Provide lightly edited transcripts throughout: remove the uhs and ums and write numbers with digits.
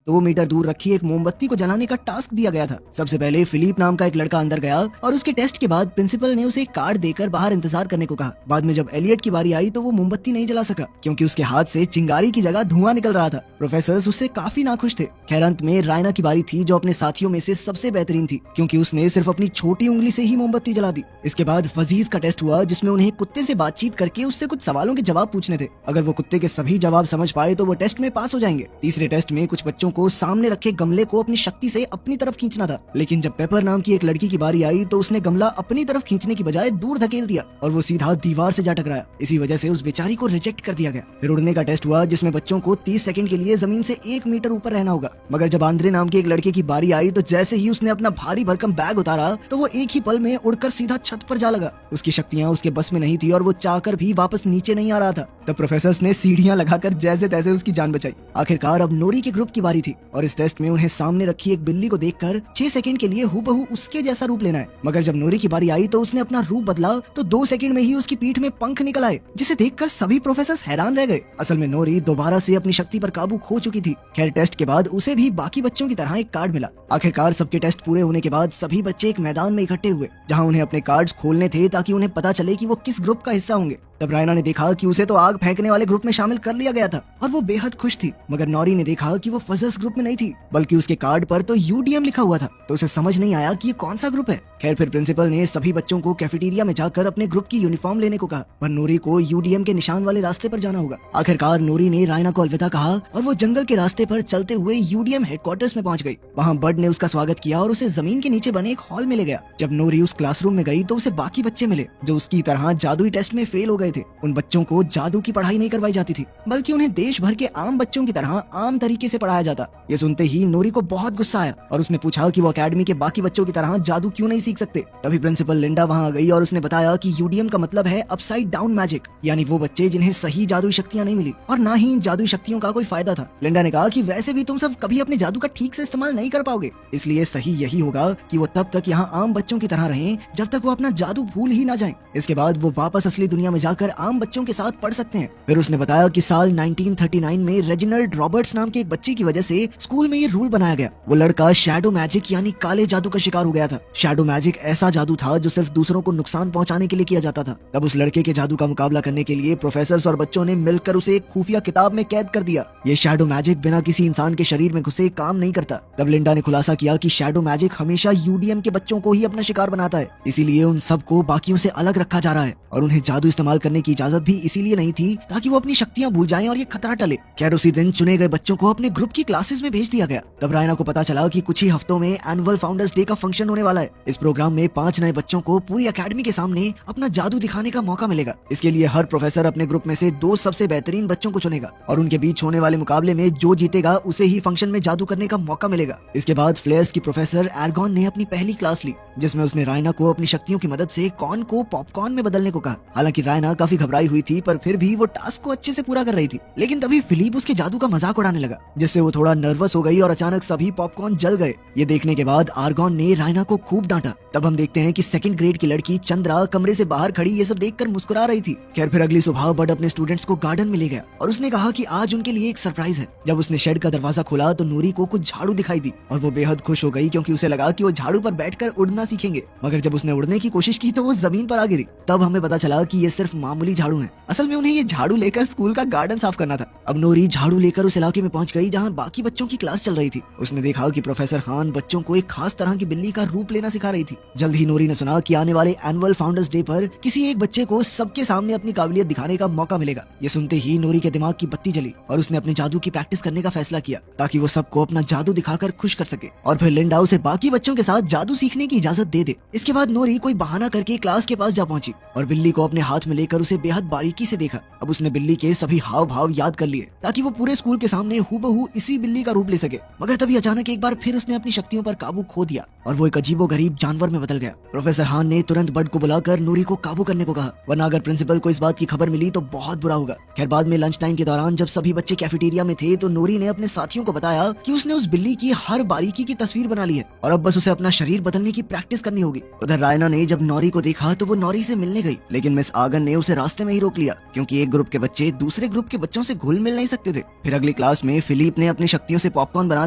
2 metre दूर रखी एक मोमबत्ती को जलाने का टास्क दिया गया था। सबसे पहले फिलिप नाम का एक लड़का अंदर गया और उसके टेस्ट के बाद प्रिंसिपल ने उसे एक कार्ड देकर बाहर इंतजार करने को कहा। बाद में जब एलियट की बारी आई तो वो मोमबत्ती नहीं जला सका क्योंकि उसके हाथ से चिंगारी की जगह धुआं निकल रहा था। प्रोफेसर उससे काफी नाखुश थे। खैर अंत में रायना की बारी थी जो अपने साथियों में से सबसे बेहतरीन थी क्योंकि उसने सिर्फ अपनी छोटी उंगली से ही मोमबत्ती जला दी। इसके बाद फजीज का टेस्ट हुआ जिसमें उन्हें कुत्ते से बातचीत करके उससे कुछ सवालों के जवाब पूछने थे। अगर वो कुत्ते के सभी जवाब समझ पाए तो वो टेस्ट में पास हो जाएंगे। तीसरे टेस्ट में कुछ बच्चों को सामने रखे गमले को अपनी शक्ति से अपनी तरफ खींचना था, लेकिन जब पेपर नाम की एक लड़की की बारी आई तो उसने गमला अपनी तरफ खींचने की बजाय दूर धकेल दिया और वो सीधा दीवार से जा टकराया। इसी वजह से उस बेचारी को रिजेक्ट कर दिया गया। फिर उड़ने का टेस्ट हुआ जिसमें बच्चों को 30 सेकंड के लिए जमीन से 1 मीटर ऊपर रहना होगा। मगर जब आंद्रे नाम के एक लड़के की बारी आई तो जैसे ही उसने अपना भारी भरकम बैग उतारा तो वो एक ही पल में उड़कर सीधा छत पर जा लगा। उसकी शक्तियां उसके बस में नहीं थी और वो चाहकर भी वापस नीचे नहीं आ रहा था। तब प्रोफेसर ने सीढ़ियां लगाकर जैसे तैसे उसकी जान बचाई। आखिरकार अब नोरी के ग्रुप की बारी थी और इस टेस्ट में उन्हें सामने रखी एक बिल्ली को देखकर 6 सेकंड के लिए हूबहू उसके जैसा रूप लेना है। मगर जब नोरी की बारी आई तो उसने अपना रूप बदला तो 2 सेकंड में ही उसकी पीठ में पंख निकल आए, जिसे देखकर सभी प्रोफेसर हैरान रह गए। असल में नोरी दोबारा से अपनी शक्ति पर काबू खो चुकी थी। खैर टेस्ट के बाद उसे भी बाकी बच्चों की तरह एक कार्ड मिला। आखिरकार सबके टेस्ट पूरे होने के बाद सभी बच्चे एक मैदान में इकट्ठे हुए जहाँ उन्हें अपने कार्ड्स खोलने थे ताकि उन्हें पता चले कि वो किस ग्रुप का हिस्सा होंगे। तब रायना ने देखा कि उसे तो आग फेंकने वाले ग्रुप में शामिल कर लिया गया था और वो बेहद खुश थी। मगर नौरी ने देखा कि वो फजर्स ग्रुप में नहीं थी बल्कि उसके कार्ड पर तो यूडीएम लिखा हुआ था, तो उसे समझ नहीं आया कि ये कौन सा ग्रुप है। खैर फिर प्रिंसिपल ने सभी बच्चों को कैफेटेरिया में जाकर अपने ग्रुप की यूनिफॉर्म लेने को कहा, पर नूरी को यूडीएम के निशान वाले रास्ते पर जाना होगा। आखिरकार नूरी ने रायना को अलविदा कहा और वो जंगल के रास्ते पर चलते हुए यूडीएम हेडक्वार्टर्स में पहुंच गई। वहाँ बर्ड ने उसका स्वागत किया और उसे जमीन के नीचे बने एक हॉल में ले गया। जब नूरी उस क्लासरूम में गई तो उसे बाकी बच्चे मिले जो उसकी तरह जादुई टेस्ट में फेल हो गए थे। उन बच्चों को जादू की पढ़ाई नहीं करवाई जाती थी बल्कि उन्हें देश भर के आम बच्चों की तरह आम तरीके से पढ़ाया जाता। ये सुनते ही नूरी को बहुत गुस्सा आया और उसने पूछा कि वो अकेडमी के बाकी बच्चों की तरह जादू क्यों नहीं सीख सकते। तभी प्रिंसिपल लिंडा वहाँ आ गई और उसने बताया कि यूडीएम का मतलब है अपसाइड डाउन मैजिक, यानी वो बच्चे जिन्हें सही जादुई शक्तियाँ नहीं मिली और ना ही इन जादुई शक्तियों का कोई फायदा था। लिंडा ने कहा कि वैसे भी तुम सब कभी अपने जादू का ठीक से इस्तेमाल नहीं कर पाओगे, इसलिए सही यही होगा कि वो तब तक यहाँ आम बच्चों की तरह रहें जब तक वो अपना जादू भूल ही ना जाएं। इसके बाद वो वापस असली दुनिया में जाकर आम बच्चों के साथ पढ़ सकते हैं। फिर उसने बताया कि साल 1939 में रेजिनाल्ड रॉबर्ट्स नाम के एक बच्चे की वजह से स्कूल में ये रूल बनाया गया। वो लड़का शैडो मैजिक यानी काले जादू का शिकार हो गया था। शैडो मैजिक ऐसा जादू था जो सिर्फ दूसरों को नुकसान पहुंचाने के लिए किया जाता था। तब उस लड़के के जादू का मुकाबला करने के लिए प्रोफेसर्स और बच्चों ने मिलकर उसे एक खुफिया किताब में कैद कर दिया। ये शैडो मैजिक बिना किसी इंसान के शरीर में घुसे काम नहीं करता। तब लिंडा ने खुलासा किया कि शैडो मैजिक हमेशा यूडीएम के बच्चों को ही अपना शिकार बनाता है, इसीलिए उन सबको बाकियों से अलग रखा जा रहा है और उन्हें जादू इस्तेमाल करने की इजाजत भी इसीलिए नहीं थी ताकि वो अपनी शक्तियां भूल जाएं और ये खतरा टले। खैर उसी दिन चुने गए बच्चों को अपने ग्रुप की क्लासेस में भेज दिया गया। तब रायना को पता चला कि कुछ ही हफ्तों में एनुअल फाउंडर्स डे का फंक्शन होने वाला है। इस प्रोग्राम में 5 नए बच्चों को पूरी अकेडमी के सामने अपना जादू दिखाने का मौका मिलेगा। इसके लिए हर प्रोफेसर अपने ग्रुप में से 2 सबसे बेहतरीन बच्चों को चुनेगा और उनके बीच होने वाले मुकाबले में जो जीतेगा उसे ही फंक्शन में जादू करने का मौका मिलेगा। इसके बाद फ्लेयर्स की प्रोफेसर एर्गॉन ने अपनी पहली क्लास ली जिसमें उसने रायना को अपनी शक्तियों की मदद से कॉर्न को पॉपकॉर्न में बदलने को कहा। हालांकि रायना काफी घबराई हुई थी पर फिर भी वो टास्क को अच्छे से पूरा कर रही थी। लेकिन तभी फिलिप उसके जादू का मजाक उड़ाने लगा जिससे वो थोड़ा नर्वस हो गई और अचानक सभी पॉपकॉर्न जल गए। ये देखने के बाद आर्गॉन ने रायना को खूब डांटा। तब हम देखते हैं कि 2nd ग्रेड की लड़की चंद्रा कमरे से बाहर खड़ी ये सब देखकर मुस्कुरा रही थी। खैर फिर अगली सुबह बड अपने स्टूडेंट्स को गार्डन में ले गया और उसने कहा कि आज उनके लिए एक सरप्राइज है। जब उसने शेड का दरवाजा खोला तो नूरी को कुछ झाड़ू दिखाई दी और वो बेहद खुश हो गई क्योंकि उसे लगा कि वो झाड़ू पर बैठकर उड़ना सीखेंगे। मगर जब उसने उड़ने की कोशिश की तो वो जमीन पर आ गिरी। तब हमें पता चला कि ये सिर्फ मामूली झाड़ू है, असल में उन्हें ये झाड़ू लेकर स्कूल का गार्डन साफ करना था। अब नूरी झाड़ू लेकर उस इलाके में पहुंच गई जहां बाकी बच्चों की क्लास चल रही थी। उसने देखा कि प्रोफेसर खान बच्चों को एक खास तरह की बिल्ली का रूप लेना सिखा रही थी। जल्द ही नूरी ने सुना कि आने वाले एनुअल फाउंडर्स डे पर किसी एक बच्चे को सबके सामने अपनी काबिलियत दिखाने का मौका मिलेगा। ये सुनते ही नूरी के दिमाग की बत्ती जली और उसने अपने जादू की प्रैक्टिस करने का फैसला किया ताकि वो सबको अपना जादू दिखाकर खुश कर सके और फिर लिंडा उसे बाकी बच्चों के साथ जादू सीखने की इजाजत दे दे। इसके बाद नूरी कोई बहाना करके क्लास के पास जा पहुंची और बिल्ली को अपने हाथ में लेकर उसे बेहद बारीकी से देखा। अब उसने बिल्ली के सभी हाव भाव याद कर लिए ताकि वो पूरे स्कूल के सामने हूबहू इसी बिल्ली का रूप ले सके। मगर तभी अचानक एक बार फिर उसने अपनी शक्तियों पर काबू खो दिया और वो एक अजीबोगरीब जानवर में बदल गया। प्रोफेसर हान ने तुरंत बर्ड को बुलाकर नूरी को काबू करने को कहा, वरना अगर प्रिंसिपल को इस बात की खबर मिली तो बहुत बुरा होगा। खैर बाद में लंच टाइम के दौरान जब सभी बच्चे कैफेटेरिया में थे तो नूरी ने अपने साथियों को बताया कि उसने उस बिल्ली की हर बारीकी की तस्वीर बना ली है और अब बस उसे अपना शरीर बदलने की प्रैक्टिस करनी होगी। उधर रायना ने जब नौरी को देखा तो वो नौरी से मिलने गई, लेकिन मिस आगन ने उसे रास्ते में ही रोक लिया क्योंकि एक ग्रुप के बच्चे दूसरे ग्रुप के बच्चों से घुल मिल नहीं सकते थे। फिर अगली क्लास में फिलिप ने अपनी शक्तियों से पॉपकॉर्न बना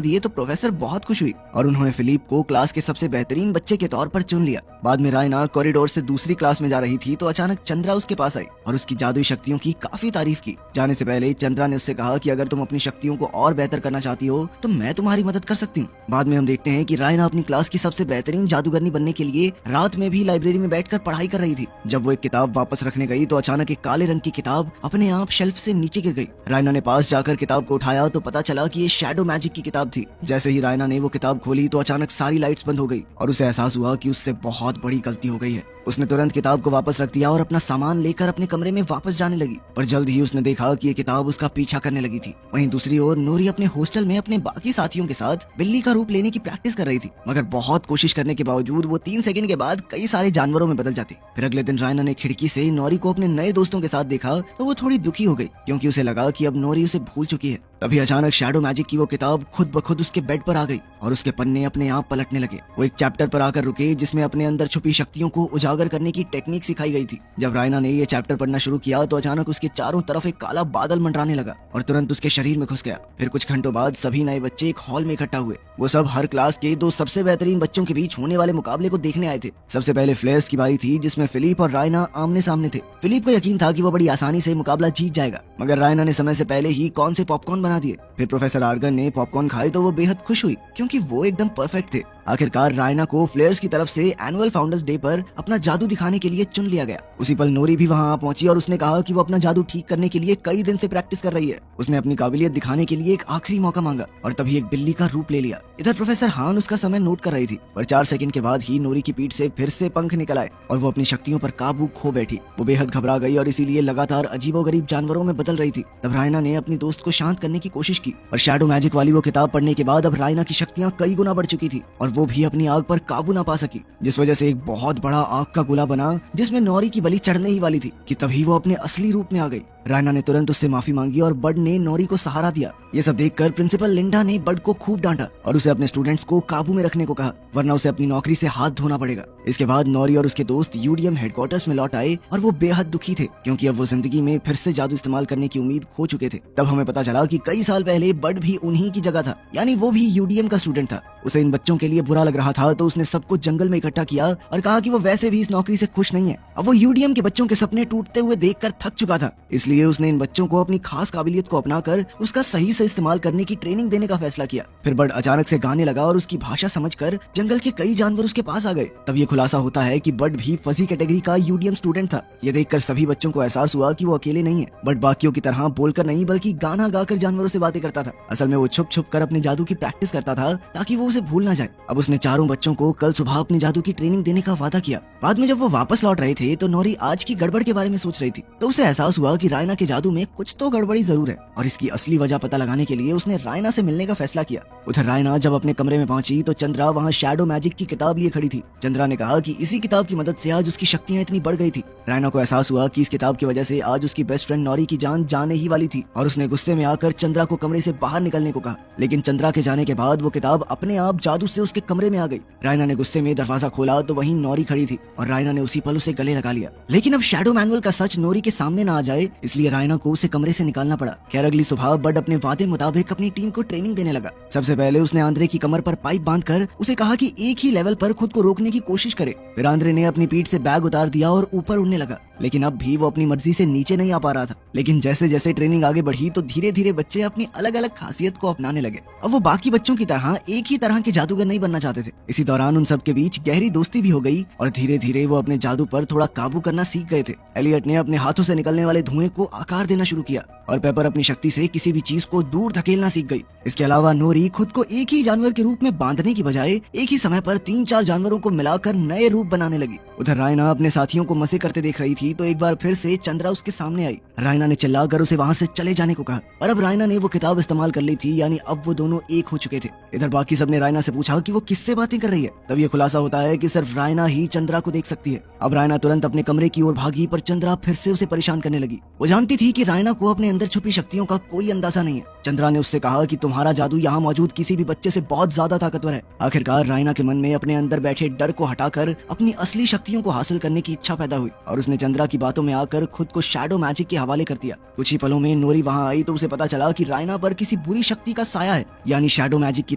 दिए तो प्रोफेसर बहुत खुश हुई और उन्होंने फिलिप को क्लास के सबसे बेहतरीन बच्चे के तौर पर चुन लिया। बाद में रायना कॉरिडोर से दूसरी क्लास में जा रही थी तो अचानक चंद्रा उसके पास आई और उसकी जादुई शक्तियों की काफी तारीफ की। जाने से पहले चंद्रा ने उससे कहा कि अगर तुम अपनी शक्तियों को और बेहतर करना चाहती हो तो मैं तुम्हारी मदद कर सकती हूँ। बाद में हम देखते हैं कि रायना अपनी क्लास की सबसे बेहतरीन जादूगरनी बनने के लिए रात में भी लाइब्रेरी में बैठकर पढ़ाई कर रही थी। जब वो एक किताब वापस रखने गई तो अचानक एक काले रंग की किताब अपने आप शेल्फ से नीचे गिर गई। रायना ने पास जाकर किताब को उठाया तो पता चला कि ये शैडो मैजिक की किताब थी। जैसे ही रायना ने वो किताब खोली तो अचानक सारी लाइट्स बंद हो गई और उसे एहसास हुआ कि उससे बहुत बड़ी गलती हो गई है। उसने तुरंत किताब को वापस रख दिया और अपना सामान लेकर अपने कमरे में वापस जाने लगी, पर जल्द ही उसने देखा कि ये किताब उसका पीछा करने लगी थी। वहीं दूसरी ओर नोरी अपने हॉस्टल में अपने बाकी साथियों के साथ बिल्ली का रूप लेने की प्रैक्टिस कर रही थी, मगर बहुत कोशिश करने के बावजूद वो 3 सेकंड के बाद कई सारे जानवरों में बदल जाती। फिर अगले दिन रायना ने खिड़की से नोरी को अपने नए दोस्तों के साथ देखा तो वो थोड़ी दुखी हो गई क्योंकि उसे लगा कि अब नोरी उसे भूल चुकी है। तभी अचानक शैडो मैजिक की वो किताब खुद ब खुद उसके बेड पर आ गई और उसके पन्ने अपने आप पलटने लगे। वो एक चैप्टर पर आकर रुके जिसमें अपने अंदर छुपी शक्तियों को उजागर करने की टेक्निक सिखाई गई थी। जब रायना ने ये चैप्टर पढ़ना शुरू किया तो अचानक उसके चारों तरफ एक काला बादल मंडराने लगा और तुरंत उसके शरीर में घुस गया। फिर कुछ घंटों बाद सभी नए बच्चे एक हॉल में इकट्ठा हुए। वो सब हर क्लास के 2 सबसे बेहतरीन बच्चों के बीच होने वाले मुकाबले को देखने आए थे। सबसे पहले फ्लेयर्स की बारी थी जिसमें फिलिप और रायना आमने सामने थे। फिलिप को यकीन था कि वो बड़ी आसानी से मुकाबला जीत जाएगा, मगर रायना ने समय से पहले ही कौन से पॉपकॉर्न बना दिए। फिर प्रोफेसर आर्गन ने पॉपकॉर्न खाए तो वो बेहद खुश हुई क्योंकि वो एकदम परफेक्ट थे। आखिरकार रायना को फ्लेयर्स की तरफ से एनुअल फाउंडर्स डे पर अपना जादू दिखाने के लिए चुन लिया गया। उसी पल नोरी भी वहां पहुंची और उसने कहा कि वो अपना जादू ठीक करने के लिए कई दिन से प्रैक्टिस कर रही है। उसने अपनी काबिलियत दिखाने के लिए एक आखिरी मौका मांगा और तभी एक बिल्ली का रूप ले लिया। इधर प्रोफेसर हान उसका समय नोट कर रही थी, पर 4 सेकंड के बाद ही नोरी की पीठ से फिर से पंख निकल आए और वो अपनी शक्तियों पर काबू खो बैठी। वो बेहद घबरा गई और इसीलिए लगातार अजीबोगरीब जानवरों में बदल रही थी। तब रायना ने अपनी दोस्त को शांत करने की कोशिश की और शैडो मैजिक वाली वो किताब पढ़ने के बाद अब रायना की शक्तियां कई गुना बढ़ चुकी थी और वो भी अपनी आग पर काबू ना पा सकी, जिस वजह से एक बहुत बड़ा आग का गोला बना जिसमें नोरी की बलि चढ़ने ही वाली थी कि तभी वो अपने असली रूप में आ गई। रायना ने तुरंत उससे माफी मांगी और बड ने नोरी को सहारा दिया। ये सब देखकर प्रिंसिपल लिंडा ने बड को खूब डांटा और उसे अपने स्टूडेंट्स को काबू में रखने को कहा, वरना उसे अपनी नौकरी से हाथ धोना पड़ेगा। इसके बाद नोरी और उसके दोस्त यूडीएम हेडक्वार्टर्स में लौट आए और वो बेहद दुखी थे क्योंकि अब वो जिंदगी में फिर से जादू इस्तेमाल करने की उम्मीद खो चुके थे। तब हमें पता चला कि कई साल पहले बड भी उन्हीं की जगह था, यानी वो भी यूडीएम का स्टूडेंट था। उसे इन बच्चों के लिए बुरा लग रहा था तो उसने सबको जंगल में इकट्ठा किया और कहा कि वो वैसे भी इस नौकरी से खुश नहीं है। अब वो यूडीएम के बच्चों के सपने टूटते हुए देखकर थक चुका था, इसलिए उसने इन बच्चों को अपनी खास काबिलियत को अपनाकर उसका सही से इस्तेमाल करने की ट्रेनिंग देने का फैसला किया। फिर बड अचानक से गाने लगा और उसकी भाषा समझकर जंगल के कई जानवर उसके पास आ गए। तब ये खुलासा होता है कि बड भी फजी कैटेगरी का यूडीएम स्टूडेंट था। ये देखकर सभी बच्चों को एहसास हुआ कि वो अकेले नहीं है। बड बाकियों की तरह बोलकर नहीं बल्कि गाना गाकर जानवरों से बातें करता था। असल में वो छुप छुप कर अपने जादू की प्रैक्टिस करता था ताकि वो उसे भूल ना जाए। अब उसने चारों बच्चों को कल सुबह अपनी जादू की ट्रेनिंग देने का वादा किया। बाद में जब वो वापस लौट रहे थे तो नोरी आज की गड़बड़ के बारे में सोच रही थी, तो उसे एहसास हुआ कि रायना के जादू में कुछ तो गड़बड़ी जरूर है और इसकी असली वजह पता लगाने के लिए उसने रायना से मिलने का फैसला किया। उधर रायना जब अपने कमरे में पहुंची तो चंद्रा वहां शैडो मैजिक की किताब लिए खड़ी थी। चंद्रा ने कहा कि इसी किताब की मदद से आज उसकी शक्तियां इतनी बढ़ गई थी। रायना को एहसास हुआ कि इस किताब की वजह से आज उसकी बेस्ट फ्रेंड नोरी की जान जाने ही वाली थी और उसने गुस्से में आकर चंद्रा को कमरे से बाहर निकलने को कहा, लेकिन चंद्रा के जाने के बाद वो किताब अपने आप जादू से उसके कमरे में आ गई। रायना ने गुस्से में दरवाजा खोला तो वहीं नोरी खड़ी थी और रायना ने उसी पल उसे गले लगा लिया। लेकिन अब शैडो मैनुअल का सच नोरी के सामने ना आ जाए, इसलिए रायना को उसे कमरे से निकालना पड़ा। खैर अगली सुबह बड अपने वादे मुताबिक अपनी टीम को ट्रेनिंग देने लगा। सबसे पहले उसने आंद्रे की कमर पर पाइप बांधकर उसे कहा कि एक ही लेवल पर खुद को रोकने की कोशिश करे। फिर आंद्रे ने अपनी पीठ से बैग उतार दिया और ऊपर उड़ने लगा, लेकिन अब भी वो अपनी मर्जी से नीचे नहीं आ पा रहा था। लेकिन जैसे जैसे ट्रेनिंग आगे बढ़ी तो धीरे धीरे बच्चे अपनी अलग अलग खासियत को अपनाने लगे। अब वो बाकी बच्चों की तरह एक ही तरह के जादूगर नहीं बनना चाहते थे। इसी दौरान उन सब के बीच गहरी दोस्ती भी हो गई और धीरे धीरे वो अपने जादू पर थोड़ा काबू करना सीख गए थे। एलियट ने अपने हाथों से निकलने वाले धुएं को आकार देना शुरू किया और पेपर अपनी शक्ति से किसी भी चीज को दूर धकेलना सीख गई। इसके अलावा नोरी खुद को एक ही जानवर के रूप में बांधने की बजाय एक ही समय पर 3-4 जानवरों को मिलाकर नए रूप बनाने लगी। उधर रायना अपने साथियों को मजे करते देख रही थी तो एक बार फिर से चंद्रा उसके सामने आई। रायना ने चिल्लाकर उसे वहां से चले जाने को कहा और अब रायना ने वो किताब इस्तेमाल कर ली थी, यानी अब वो दोनों एक हो चुके थे। इधर बाकी सबने रायना से पूछा कि वो किससे बातें कर रही है। तब ये खुलासा होता है कि सिर्फ रायना ही चंद्रा को देख सकती है। अब रायना तुरंत अपने कमरे की ओर भागी पर चंद्रा फिर से उसे परेशान करने लगी। वो जानती थी कि रायना को अपने अंदर छुपी शक्तियों का कोई अंदाजा नहीं है। चंद्रा ने उससे कहा कि तुम्हारा जादू यहाँ मौजूद किसी भी बच्चे से बहुत ज्यादा ताकतवर है। आखिरकार रायना के मन में अपने अंदर बैठे डर को हटाकर अपनी असली शक्तियों को हासिल करने की इच्छा पैदा हुई और उसने चंद्रा की बातों में आकर खुद को शैडो मैजिक के हवाले कर दिया। कुछ ही पलों में नोरी वहाँ आई तो उसे पता चला कि रायना पर किसी बुरी शक्ति का साया है, यानी शैडो मैजिक की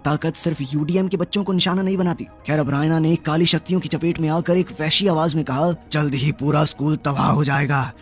ताकत सिर्फ यूडीएम के बच्चों को निशाना नहीं बनाती। खैर अब रायना ने काली शक्तियों की चपेट में आकर एक वैशी आवाज में कहा, जल्द ही पूरा स्कूल तबाह हो जाएगा,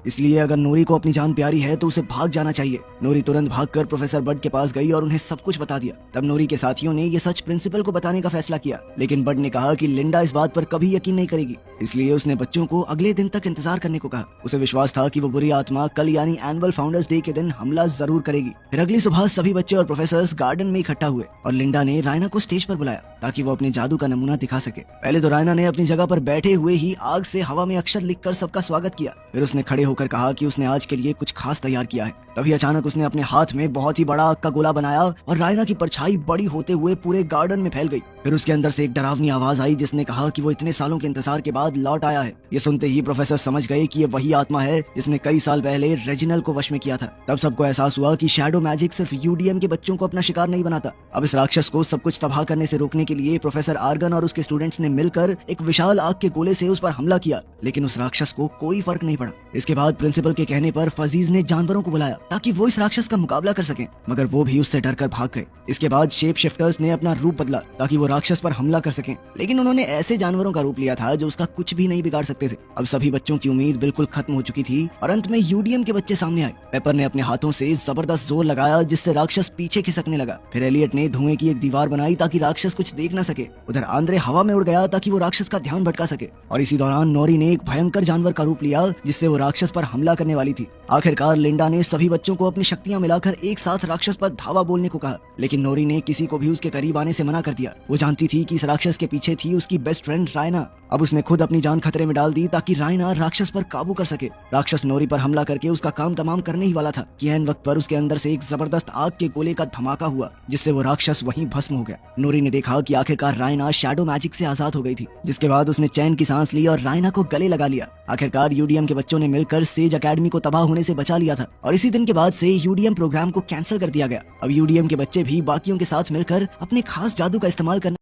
इसलिए अगर नोरी को अपनी जान प्यारी है तो उसे भाग जाना चाहिए। नोरी तुरंत भागकर प्रोफेसर बड के पास गई और उन्हें सब कुछ बता दिया। तब नोरी के साथियों ने ये सच प्रिंसिपल को बताने का फैसला किया, लेकिन बड ने कहा कि लिंडा इस बात पर कभी यकीन नहीं करेगी, इसलिए उसने बच्चों को अगले दिन तक इंतजार करने को कहा। उसे विश्वास था कि वो बुरी आत्मा कल यानी एनुअल फाउंडर्स डे के दिन हमला जरूर करेगी। फिर अगली सुबह सभी बच्चे और प्रोफेसर्स गार्डन में इकट्ठा हुए और लिंडा ने रायना को स्टेज पर बुलाया ताकि वो अपने जादू का नमूना दिखा सके। पहले तो रायना ने अपनी जगह पर बैठे हुए ही आग से हवा में अक्षर लिखकर सबका स्वागत किया। फिर उसने खड़े होकर कहा कि उसने आज के लिए कुछ खास तैयार किया है। तभी अचानक उसने अपने हाथ में बहुत ही बड़ा आग का गोला बनाया और रायना की परछाई बड़ी होते हुए पूरे गार्डन में फैल गई। फिर उसके अंदर से एक डरावनी आवाज आई जिसने कहा कि वो इतने सालों के इंतजार के बाद लौट आया है। ये सुनते ही प्रोफेसर समझ गए कि ये वही आत्मा है जिसने कई साल पहले रेजिनल को वश में किया था। तब सबको एहसास हुआ कि शैडो मैजिक सिर्फ यूडीएम के बच्चों को अपना शिकार नहीं बनाता। अब इस राक्षस को सब कुछ तबाह करने से रोकने के लिए प्रोफेसर आर्गन और उसके स्टूडेंट्स ने मिलकर एक विशाल आग के गोले से उस पर हमला किया, लेकिन उस राक्षस को कोई फर्क नहीं पड़ा। इसके बाद प्रिंसिपल के कहने पर फजीज ने जानवरों को बुलाया ताकि वो इस राक्षस का मुकाबला कर सकें, मगर वो भी उससे डरकर भाग गए। इसके बाद शेप शिफ्टर्स ने अपना रूप बदला ताकि वो राक्षस पर हमला कर सकें, लेकिन उन्होंने ऐसे जानवरों का रूप लिया था जो उसका कुछ भी नहीं बिगाड़ सकते थे। अब सभी बच्चों की उम्मीद बिल्कुल खत्म हो चुकी थी और अंत में यूडीएम के बच्चे सामने आए। पेपर ने अपने हाथों से जबरदस्त जोर लगाया जिससे राक्षस पीछे खिसकने लगा। फिर एलियट ने धुएं की एक दीवार बनाई ताकि राक्षस कुछ देख न सके। उधर आंद्रे हवा में उड़ गया ताकि वो राक्षस का ध्यान भटका सके और इसी दौरान नोरी ने एक भयंकर जानवर का रूप लिया जिससे वो राक्षस पर हमला करने वाली थी। आखिरकार लिंडा ने सभी बच्चों को अपनी शक्तियां मिलाकर एक साथ राक्षस पर धावा बोलने को कहा, लेकिन नोरी ने किसी को भी उसके करीब आने से मना कर दिया। वो जानती थी कि इस राक्षस के पीछे थी उसकी बेस्ट फ्रेंड रायना। अब उसने खुद अपनी जान खतरे में डाल दी ताकि रायना राक्षस पर काबू कर सके। राक्षस नोरी पर हमला करके उसका काम तमाम करने ही वाला था कि ऐन वक्त पर उसके अंदर से एक जबरदस्त आग के गोले का धमाका हुआ जिससे वो राक्षस वहीं भस्म हो गया। नोरी ने देखा कि आखिरकार रायना शैडो मैजिक से आजाद हो गई थी, जिसके बाद उसने चैन की सांस ली और रायना को गले लगा लिया। आखिरकार यूडीएम के बच्चों ने मिलकर सेज एकेडमी को तबाह होने से बचा लिया था और इसी दिन के बाद से यूडीएम प्रोग्राम को कैंसिल कर दिया गया। अब यूडीएम के बच्चे भी बाकियों के साथ मिलकर अपने खास जादू का इस्तेमाल करने